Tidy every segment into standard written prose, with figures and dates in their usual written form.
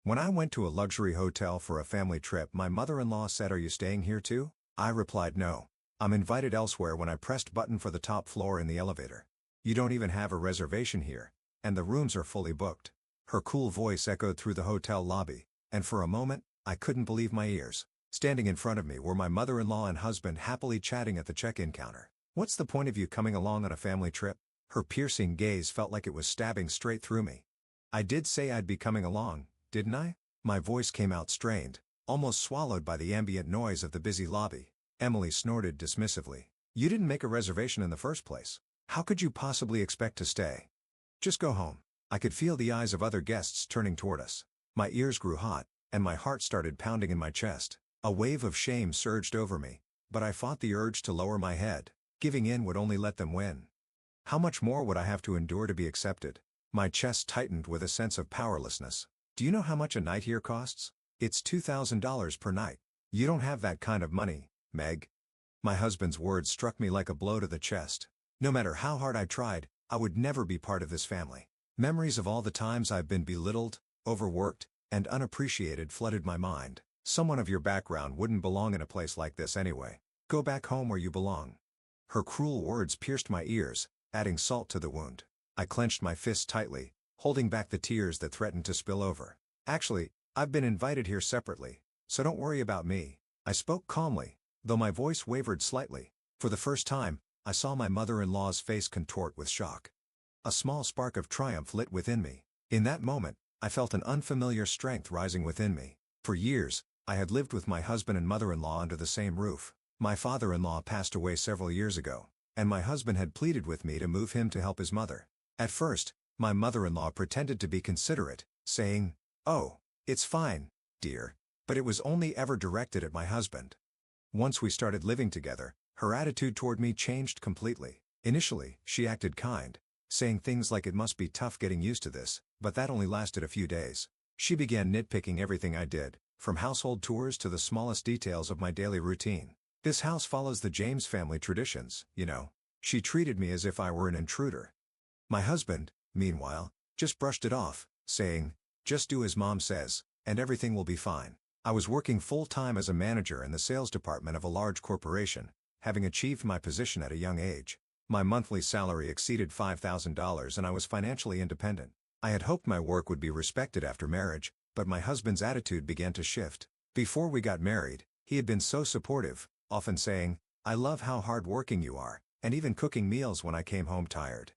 When I went to a luxury hotel for a family trip, my mother-in-law said, "Are you staying here too?" I replied, "No. I'm invited elsewhere," when I pressed button for the top floor in the elevator. "You don't even have a reservation here, and the rooms are fully booked." Her cool voice echoed through the hotel lobby, and for a moment, I couldn't believe my ears. Standing in front of me were my mother-in-law and husband happily chatting at the check-in counter. "What's the point of you coming along on a family trip?" Her piercing gaze felt like it was stabbing straight through me. "I did say I'd be coming along, didn't I?" My voice came out strained, almost swallowed by the ambient noise of the busy lobby. Emily snorted dismissively. "You didn't make a reservation in the first place. How could you possibly expect to stay? Just go home." I could feel the eyes of other guests turning toward us. My ears grew hot, and my heart started pounding in my chest. A wave of shame surged over me, but I fought the urge to lower my head. Giving in would only let them win. How much more would I have to endure to be accepted? My chest tightened with a sense of powerlessness. "Do you know how much a night here costs? It's $2,000 per night. You don't have that kind of money, Meg." My husband's words struck me like a blow to the chest. No matter how hard I tried, I would never be part of this family. Memories of all the times I've been belittled, overworked, and unappreciated flooded my mind. "Someone of your background wouldn't belong in a place like this anyway. Go back home where you belong." Her cruel words pierced my ears, adding salt to the wound. I clenched my fists tightly, holding back the tears that threatened to spill over. "Actually, I've been invited here separately, so don't worry about me." I spoke calmly, though my voice wavered slightly. For the first time, I saw my mother-in-law's face contort with shock. A small spark of triumph lit within me. In that moment, I felt an unfamiliar strength rising within me. For years, I had lived with my husband and mother-in-law under the same roof. My father-in-law passed away several years ago, and my husband had pleaded with me to move him to help his mother. At first, my mother-in-law pretended to be considerate, saying, "Oh, it's fine, dear," but it was only ever directed at my husband. Once we started living together, her attitude toward me changed completely. Initially, she acted kind, saying things like, "It must be tough getting used to this," but that only lasted a few days. She began nitpicking everything I did, from household chores to the smallest details of my daily routine. "This house follows the James family traditions, you know." She treated me as if I were an intruder. My husband, meanwhile, just brushed it off, saying, "Just do as Mom says, and everything will be fine." I was working full-time as a manager in the sales department of a large corporation, having achieved my position at a young age. My monthly salary exceeded $5,000 and I was financially independent. I had hoped my work would be respected after marriage, but my husband's attitude began to shift. Before we got married, he had been so supportive, often saying, "I love how hard-working you are," and even cooking meals when I came home tired.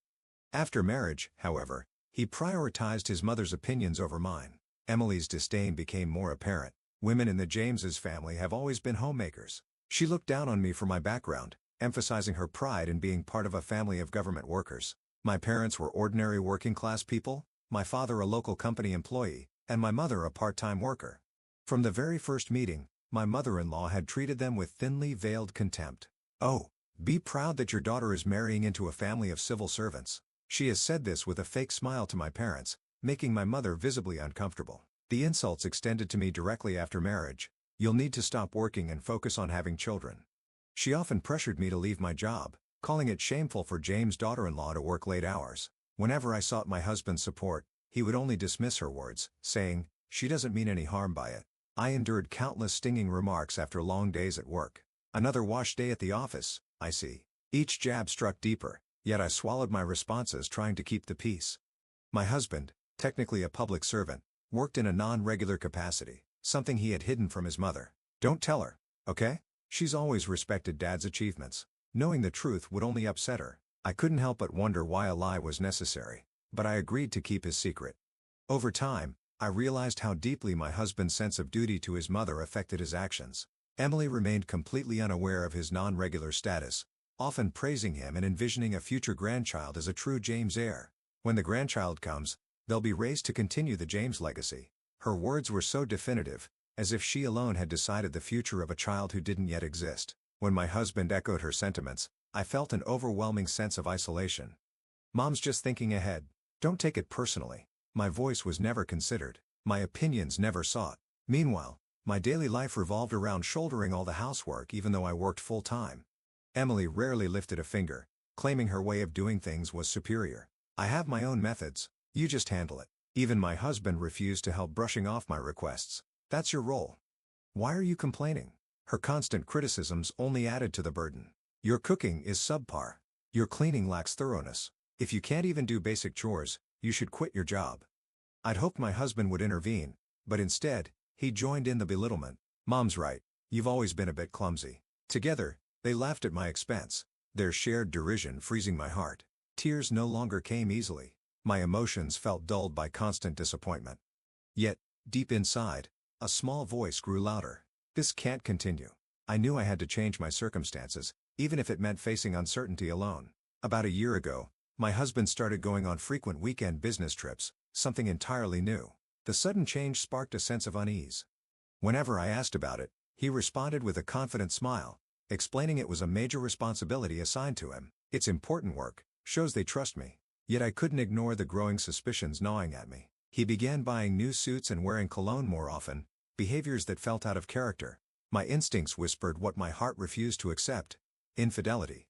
After marriage, however, he prioritized his mother's opinions over mine. Emily's disdain became more apparent. Women in the Jameses family have always been homemakers. She looked down on me for my background, emphasizing her pride in being part of a family of government workers. My parents were ordinary working-class people, my father a local company employee, and my mother a part-time worker. From the very first meeting, my mother-in-law had treated them with thinly veiled contempt. "Oh, be proud that your daughter is marrying into a family of civil servants." She has said this with a fake smile to my parents, making my mother visibly uncomfortable. The insults extended to me directly after marriage. "You'll need to stop working and focus on having children." She often pressured me to leave my job, calling it shameful for James' daughter-in-law to work late hours. Whenever I sought my husband's support, he would only dismiss her words, saying, "She doesn't mean any harm by it." I endured countless stinging remarks after long days at work. "Another wash day at the office, I see." Each jab struck deeper, yet I swallowed my responses, trying to keep the peace. My husband, technically a public servant, worked in a non-regular capacity, something he had hidden from his mother. "Don't tell her, okay? She's always respected Dad's achievements." Knowing the truth would only upset her. I couldn't help but wonder why a lie was necessary, but I agreed to keep his secret. Over time, I realized how deeply my husband's sense of duty to his mother affected his actions. Emily remained completely unaware of his non-regular status, often praising him and envisioning a future grandchild as a true James heir. "When the grandchild comes, they'll be raised to continue the James legacy." Her words were so definitive, as if she alone had decided the future of a child who didn't yet exist. When my husband echoed her sentiments, I felt an overwhelming sense of isolation. "Mom's just thinking ahead. Don't take it personally." My voice was never considered. My opinions never sought. Meanwhile, my daily life revolved around shouldering all the housework even though I worked full-time. Emily rarely lifted a finger, claiming her way of doing things was superior. "I have my own methods, you just handle it." Even my husband refused to help brushing off my requests. That's your role. Why are you complaining? Her constant criticisms only added to the burden. Your cooking is subpar. Your cleaning lacks thoroughness. If you can't even do basic chores, you should quit your job. I'd hoped my husband would intervene, but instead, he joined in the belittlement. Mom's right. You've always been a bit clumsy. Together, they laughed at my expense, their shared derision freezing my heart. Tears no longer came easily. My emotions felt dulled by constant disappointment. Yet, deep inside, a small voice grew louder. This can't continue. I knew I had to change my circumstances, even if it meant facing uncertainty alone. About a year ago, my husband started going on frequent weekend business trips, something entirely new. The sudden change sparked a sense of unease. Whenever I asked about it, he responded with a confident smile, explaining it was a major responsibility assigned to him. It's important work, shows they trust me. Yet I couldn't ignore the growing suspicions gnawing at me. He began buying new suits and wearing cologne more often, behaviors that felt out of character. My instincts whispered what my heart refused to accept: infidelity.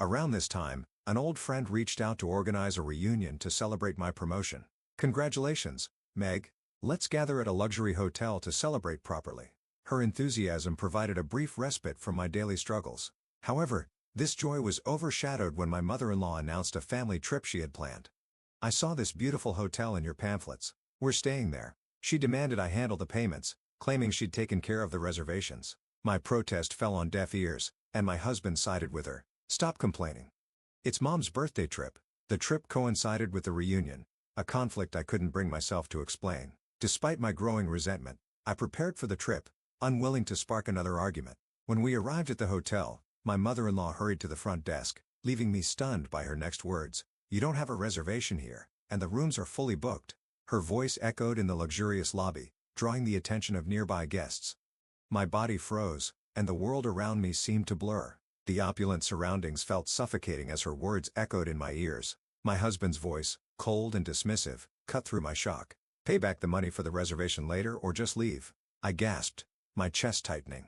Around this time, an old friend reached out to organize a reunion to celebrate my promotion. Congratulations, Meg. Let's gather at a luxury hotel to celebrate properly. Her enthusiasm provided a brief respite from my daily struggles. However, this joy was overshadowed when my mother-in-law announced a family trip she had planned. I saw this beautiful hotel in your pamphlets. We're staying there. She demanded I handle the payments, claiming she'd taken care of the reservations. My protest fell on deaf ears, and my husband sided with her. Stop complaining. It's Mom's birthday trip. The trip coincided with the reunion, a conflict I couldn't bring myself to explain. Despite my growing resentment, I prepared for the trip, unwilling to spark another argument. When we arrived at the hotel, my mother-in-law hurried to the front desk, leaving me stunned by her next words. You don't have a reservation here, and the rooms are fully booked. Her voice echoed in the luxurious lobby, drawing the attention of nearby guests. My body froze, and the world around me seemed to blur. The opulent surroundings felt suffocating as her words echoed in my ears. My husband's voice, cold and dismissive, cut through my shock. Pay back the money for the reservation later or just leave. I gasped, my chest tightening.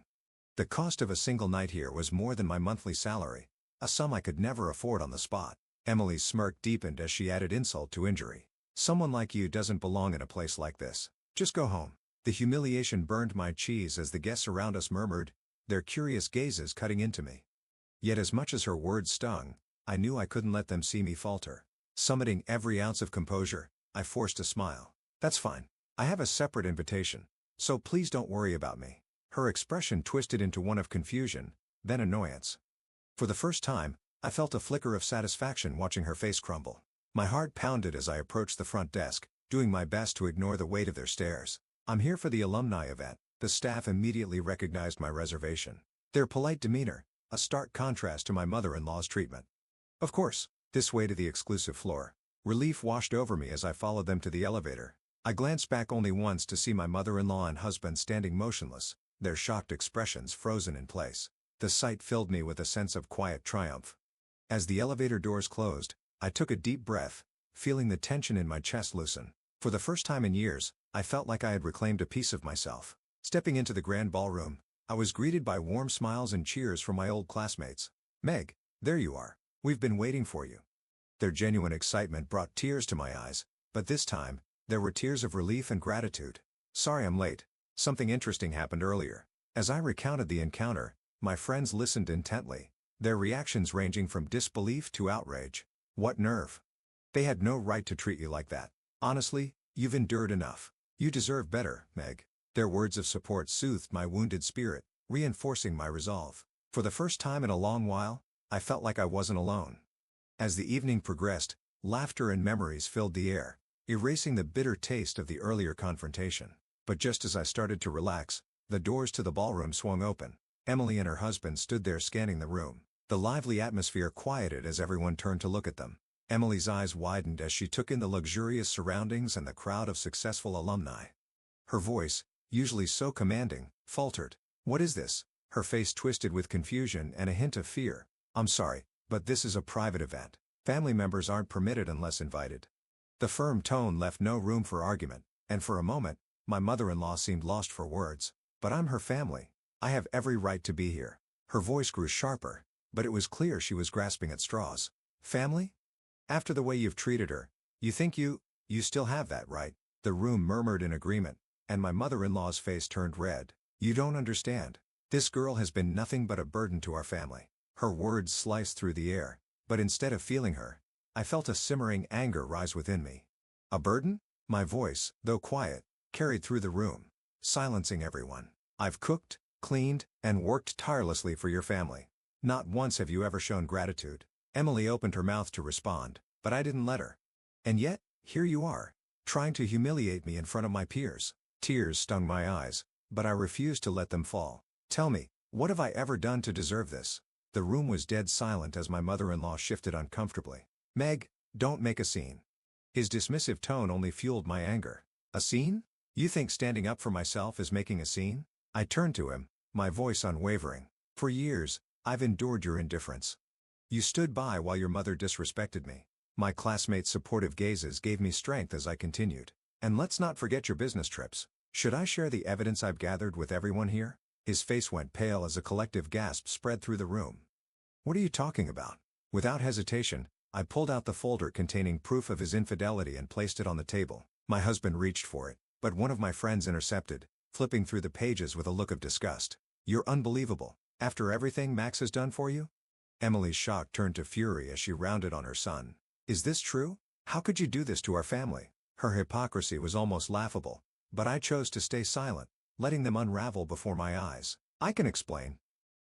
The cost of a single night here was more than my monthly salary, a sum I could never afford on the spot. Emily's smirk deepened as she added insult to injury. Someone like you doesn't belong in a place like this. Just go home. The humiliation burned my cheese as the guests around us murmured, their curious gazes cutting into me. Yet as much as her words stung, I knew I couldn't let them see me falter. Summoning every ounce of composure, I forced a smile. That's fine. I have a separate invitation, so please don't worry about me. Her expression twisted into one of confusion, then annoyance. For the first time, I felt a flicker of satisfaction watching her face crumble. My heart pounded as I approached the front desk, doing my best to ignore the weight of their stares. I'm here for the alumni event. The staff immediately recognized my reservation. Their polite demeanor, a stark contrast to my mother-in-law's treatment. Of course, this way to the exclusive floor. Relief washed over me as I followed them to the elevator. I glanced back only once to see my mother-in-law and husband standing motionless, their shocked expressions frozen in place. The sight filled me with a sense of quiet triumph. As the elevator doors closed, I took a deep breath, feeling the tension in my chest loosen. For the first time in years, I felt like I had reclaimed a piece of myself. Stepping into the grand ballroom, I was greeted by warm smiles and cheers from my old classmates. Meg, there you are. We've been waiting for you. Their genuine excitement brought tears to my eyes, but this time, there were tears of relief and gratitude. Sorry I'm late. Something interesting happened earlier. As I recounted the encounter, my friends listened intently, their reactions ranging from disbelief to outrage. What nerve! They had no right to treat you like that. Honestly, you've endured enough. You deserve better, Meg. Their words of support soothed my wounded spirit, reinforcing my resolve. For the first time in a long while, I felt like I wasn't alone. As the evening progressed, laughter and memories filled the air, erasing the bitter taste of the earlier confrontation. But just as I started to relax, the doors to the ballroom swung open. Emily and her husband stood there scanning the room. The lively atmosphere quieted as everyone turned to look at them. Emily's eyes widened as she took in the luxurious surroundings and the crowd of successful alumni. Her voice, usually so commanding, faltered. What is this? Her face twisted with confusion and a hint of fear. I'm sorry, but this is a private event. Family members aren't permitted unless invited. The firm tone left no room for argument, and for a moment, my mother-in-law seemed lost for words. But I'm her family. I have every right to be here. Her voice grew sharper, but it was clear she was grasping at straws. Family? After the way you've treated her, you think you still have that right? The room murmured in agreement, and my mother-in-law's face turned red. "You don't understand. This girl has been nothing but a burden to our family." Her words sliced through the air, but instead of feeling her, I felt a simmering anger rise within me. "A burden?" My voice, though quiet, carried through the room, silencing everyone. "I've cooked, cleaned, and worked tirelessly for your family. Not once have you ever shown gratitude." Emily opened her mouth to respond, but I didn't let her. "And yet, here you are, trying to humiliate me in front of my peers." Tears stung my eyes, but I refused to let them fall. "Tell me, what have I ever done to deserve this?" The room was dead silent as my mother-in-law shifted uncomfortably. "Meg, don't make a scene." His dismissive tone only fueled my anger. "A scene? You think standing up for myself is making a scene?" I turned to him, my voice unwavering. "For years, I've endured your indifference. You stood by while your mother disrespected me." My classmates' supportive gazes gave me strength as I continued. "And let's not forget your business trips. Should I share the evidence I've gathered with everyone here?" His face went pale as a collective gasp spread through the room. "What are you talking about?" Without hesitation, I pulled out the folder containing proof of his infidelity and placed it on the table. My husband reached for it, but one of my friends intercepted, flipping through the pages with a look of disgust. "You're unbelievable. After everything Max has done for you?" Emily's shock turned to fury as she rounded on her son. "Is this true? How could you do this to our family?" Her hypocrisy was almost laughable, but I chose to stay silent, letting them unravel before my eyes. "I can explain."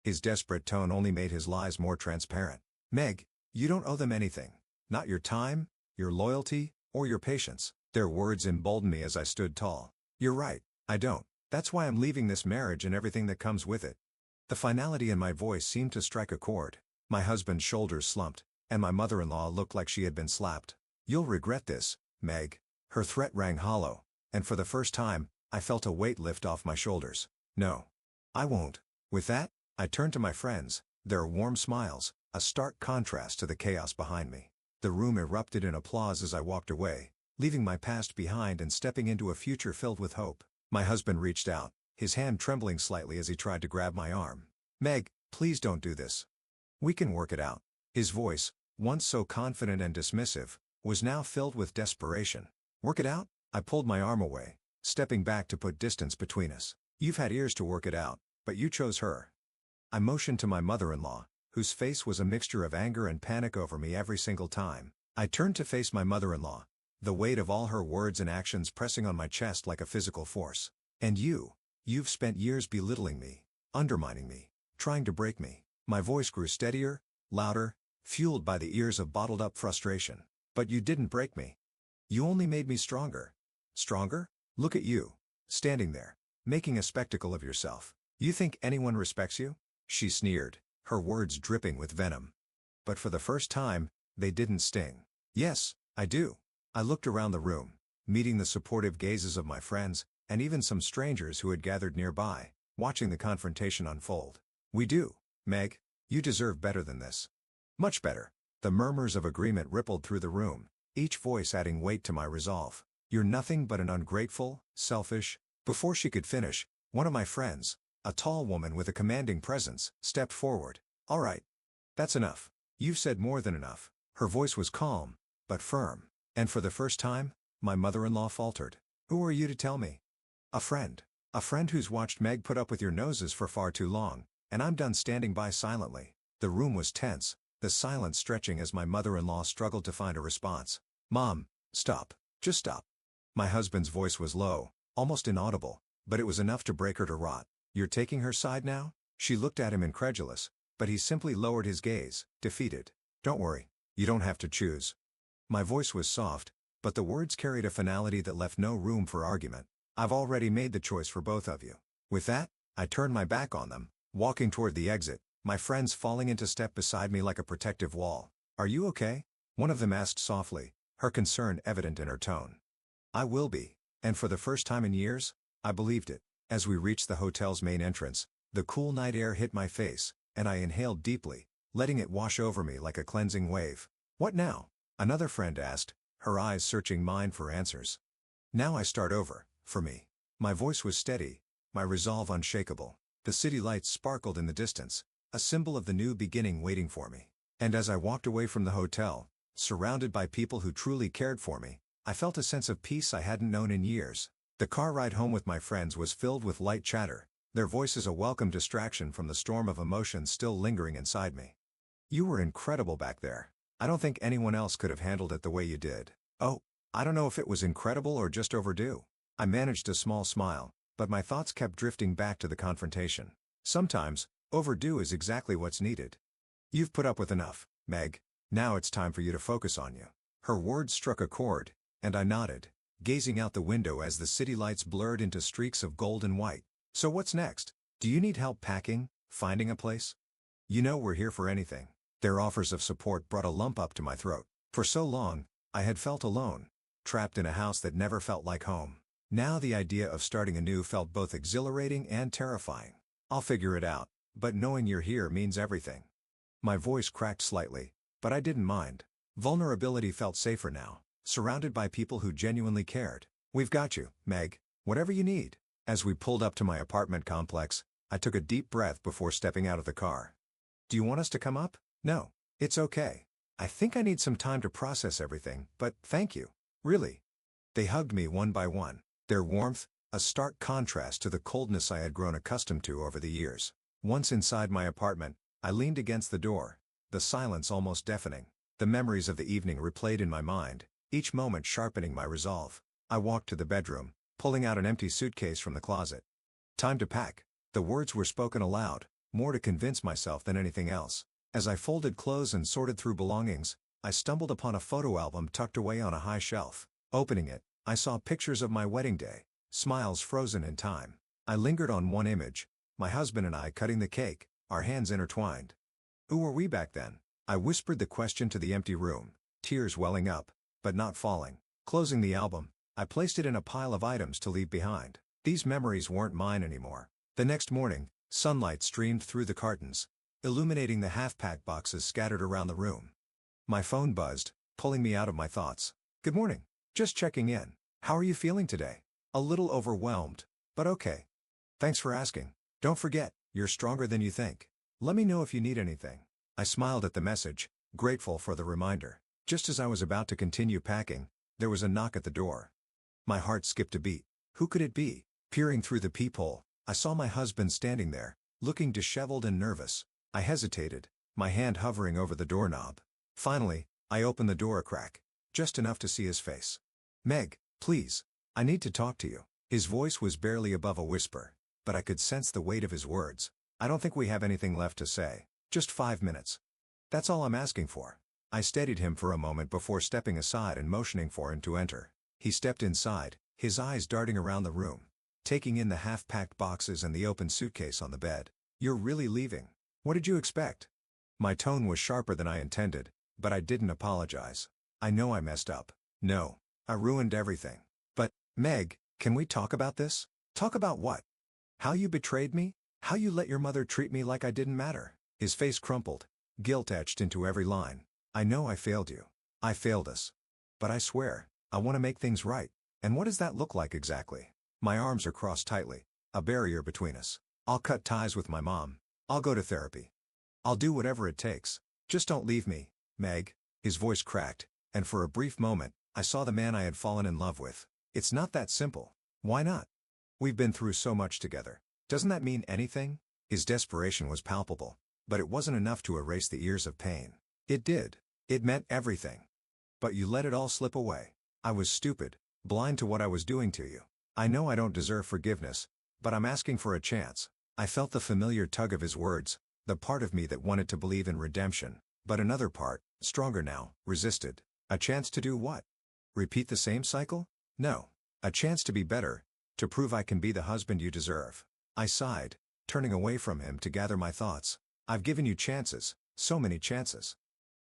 His desperate tone only made his lies more transparent. "Meg, you don't owe them anything. Not your time, your loyalty, or your patience." Their words emboldened me as I stood tall. "You're right, I don't. That's why I'm leaving this marriage and everything that comes with it." The finality in my voice seemed to strike a chord. My husband's shoulders slumped, and my mother-in-law looked like she had been slapped. "You'll regret this, Meg." Her threat rang hollow, and for the first time, I felt a weight lift off my shoulders. "No. I won't." With that, I turned to my friends, their warm smiles, a stark contrast to the chaos behind me. The room erupted in applause as I walked away, leaving my past behind and stepping into a future filled with hope. My husband reached out, his hand trembling slightly as he tried to grab my arm. "Meg, please don't do this. We can work it out." His voice, once so confident and dismissive, was now filled with desperation. "Work it out?" I pulled my arm away, stepping back to put distance between us. "You've had years to work it out, but you chose her." I motioned to my mother-in-law, whose face was a mixture of anger and panic over me every single time. I turned to face my mother-in-law, the weight of all her words and actions pressing on my chest like a physical force. "And you've spent years belittling me, undermining me, trying to break me." My voice grew steadier, louder, fueled by the ears of bottled-up frustration. "But you didn't break me. You only made me stronger." "Stronger? Look at you, standing there, making a spectacle of yourself. You think anyone respects you?" She sneered, her words dripping with venom. But for the first time, they didn't sting. "Yes, I do." I looked around the room, meeting the supportive gazes of my friends, and even some strangers who had gathered nearby, watching the confrontation unfold. "We do, Meg. You deserve better than this. Much better." The murmurs of agreement rippled through the room, each voice adding weight to my resolve. "You're nothing but an ungrateful, selfish—" Before she could finish, one of my friends, a tall woman with a commanding presence, stepped forward. "All right. That's enough. You've said more than enough." Her voice was calm, but firm, and for the first time, my mother-in-law faltered. "Who are you to tell me?" "A friend. A friend who's watched Meg put up with your noses for far too long, and I'm done standing by silently." The room was tense, the silence stretching as my mother-in-law struggled to find a response. "Mom, stop. Just stop." My husband's voice was low, almost inaudible, but it was enough to break her to rot. "You're taking her side now?" She looked at him incredulous, but he simply lowered his gaze, defeated. "Don't worry. You don't have to choose." My voice was soft, but the words carried a finality that left no room for argument. "I've already made the choice for both of you." With that, I turned my back on them, walking toward the exit, my friends falling into step beside me like a protective wall. "Are you okay?" one of them asked softly, her concern evident in her tone. "I will be." And for the first time in years, I believed it. As we reached the hotel's main entrance, the cool night air hit my face, and I inhaled deeply, letting it wash over me like a cleansing wave. "What now?" another friend asked, her eyes searching mine for answers. "Now I start over, for me." My voice was steady, my resolve unshakable. The city lights sparkled in the distance, a symbol of the new beginning waiting for me. And as I walked away from the hotel, surrounded by people who truly cared for me, I felt a sense of peace I hadn't known in years. The car ride home with my friends was filled with light chatter, their voices a welcome distraction from the storm of emotions still lingering inside me. You were incredible back there. I don't think anyone else could have handled it the way you did. Oh, I don't know if it was incredible or just overdue. I managed a small smile, but my thoughts kept drifting back to the confrontation. Sometimes, overdue is exactly what's needed. You've put up with enough, Meg. Now it's time for you to focus on you. Her words struck a chord, and I nodded, gazing out the window as the city lights blurred into streaks of gold and white. So what's next? Do you need help packing, finding a place? You know we're here for anything. Their offers of support brought a lump up to my throat. For so long, I had felt alone, trapped in a house that never felt like home. Now the idea of starting anew felt both exhilarating and terrifying. I'll figure it out, but knowing you're here means everything. My voice cracked slightly, but I didn't mind. Vulnerability felt safer now, surrounded by people who genuinely cared. We've got you, Meg, whatever you need. As we pulled up to my apartment complex, I took a deep breath before stepping out of the car. Do you want us to come up? No, it's okay. I think I need some time to process everything, but thank you. Really. They hugged me one by one, their warmth, a stark contrast to the coldness I had grown accustomed to over the years. Once inside my apartment, I leaned against the door, the silence almost deafening. The memories of the evening replayed in my mind, each moment sharpening my resolve. I walked to the bedroom, pulling out an empty suitcase from the closet. Time to pack. The words were spoken aloud, more to convince myself than anything else. As I folded clothes and sorted through belongings, I stumbled upon a photo album tucked away on a high shelf. Opening it, I saw pictures of my wedding day, smiles frozen in time. I lingered on one image, my husband and I cutting the cake, our hands intertwined. Who were we back then? I whispered the question to the empty room, tears welling up, but not falling. Closing the album, I placed it in a pile of items to leave behind. These memories weren't mine anymore. The next morning, sunlight streamed through the curtains, illuminating the half-packed boxes scattered around the room. My phone buzzed, pulling me out of my thoughts. Good morning. Just checking in. How are you feeling today? A little overwhelmed, but okay. Thanks for asking. Don't forget, you're stronger than you think. Let me know if you need anything. I smiled at the message, grateful for the reminder. Just as I was about to continue packing, there was a knock at the door. My heart skipped a beat. Who could it be? Peering through the peephole, I saw my husband standing there, looking disheveled and nervous. I hesitated, my hand hovering over the doorknob. Finally, I opened the door a crack, just enough to see his face. Meg, please, I need to talk to you. His voice was barely above a whisper, but I could sense the weight of his words. I don't think we have anything left to say. Just 5 minutes. That's all I'm asking for. I steadied him for a moment before stepping aside and motioning for him to enter. He stepped inside, his eyes darting around the room, taking in the half-packed boxes and the open suitcase on the bed. You're really leaving? What did you expect? My tone was sharper than I intended, but I didn't apologize. I know I messed up. No, I ruined everything. But, Meg, can we talk about this? Talk about what? How you betrayed me? How you let your mother treat me like I didn't matter? His face crumpled, guilt etched into every line. I know I failed you. I failed us. But I swear, I want to make things right. And what does that look like exactly? My arms are crossed tightly, a barrier between us. I'll cut ties with my mom. I'll go to therapy. I'll do whatever it takes. Just don't leave me, Meg. His voice cracked, and for a brief moment, I saw the man I had fallen in love with. It's not that simple. Why not? We've been through so much together. Doesn't that mean anything? His desperation was palpable, but it wasn't enough to erase the years of pain. It did. It meant everything. But you let it all slip away. I was stupid, blind to what I was doing to you. I know I don't deserve forgiveness, but I'm asking for a chance. I felt the familiar tug of his words, the part of me that wanted to believe in redemption, but another part, stronger now, resisted. A chance to do what? Repeat the same cycle? No. A chance to be better, to prove I can be the husband you deserve. I sighed, turning away from him to gather my thoughts. I've given you chances, so many chances.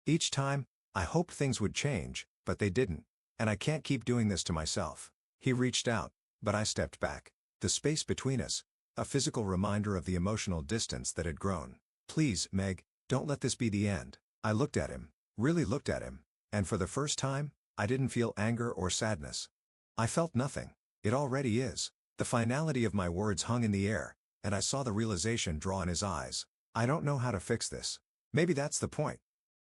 Each time, I hoped things would change, but they didn't, and I can't keep doing this to myself. He reached out, but I stepped back. The space between us, a physical reminder of the emotional distance that had grown. Please, Meg, don't let this be the end. I looked at him, really looked at him, and for the first time, I didn't feel anger or sadness. I felt nothing. It already is. The finality of my words hung in the air, and I saw the realization draw in his eyes. I don't know how to fix this. Maybe that's the point.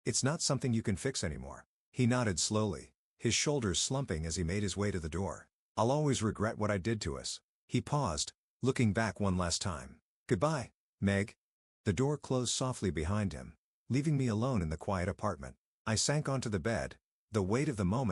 It's not something you can fix anymore. He nodded slowly, his shoulders slumping as he made his way to the door. I'll always regret what I did to us. He paused, looking back one last time. Goodbye, Meg. The door closed softly behind him, leaving me alone in the quiet apartment. I sank onto the bed, the weight of the moment